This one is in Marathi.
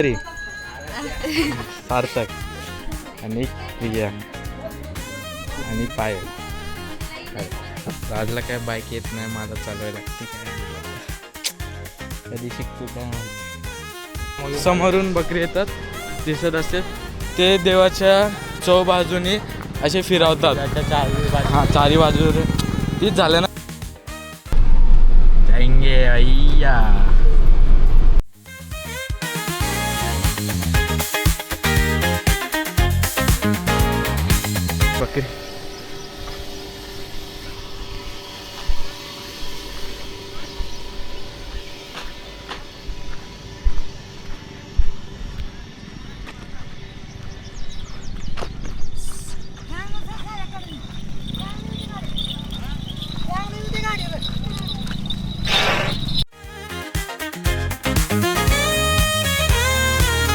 तरी सार्थक आणि प्रिया आणि पायल. राजला काय बाईक येत नाही, मला चालवायला लागते. काय कधी शिकतो काय माहिती. समोरून बकरी येतात दिसत असते, ते देवाच्या चौबाजूनी असे फिरवतात. हा चारी बाजू तीच झालं ना. जाएंगे अय्या. बकरी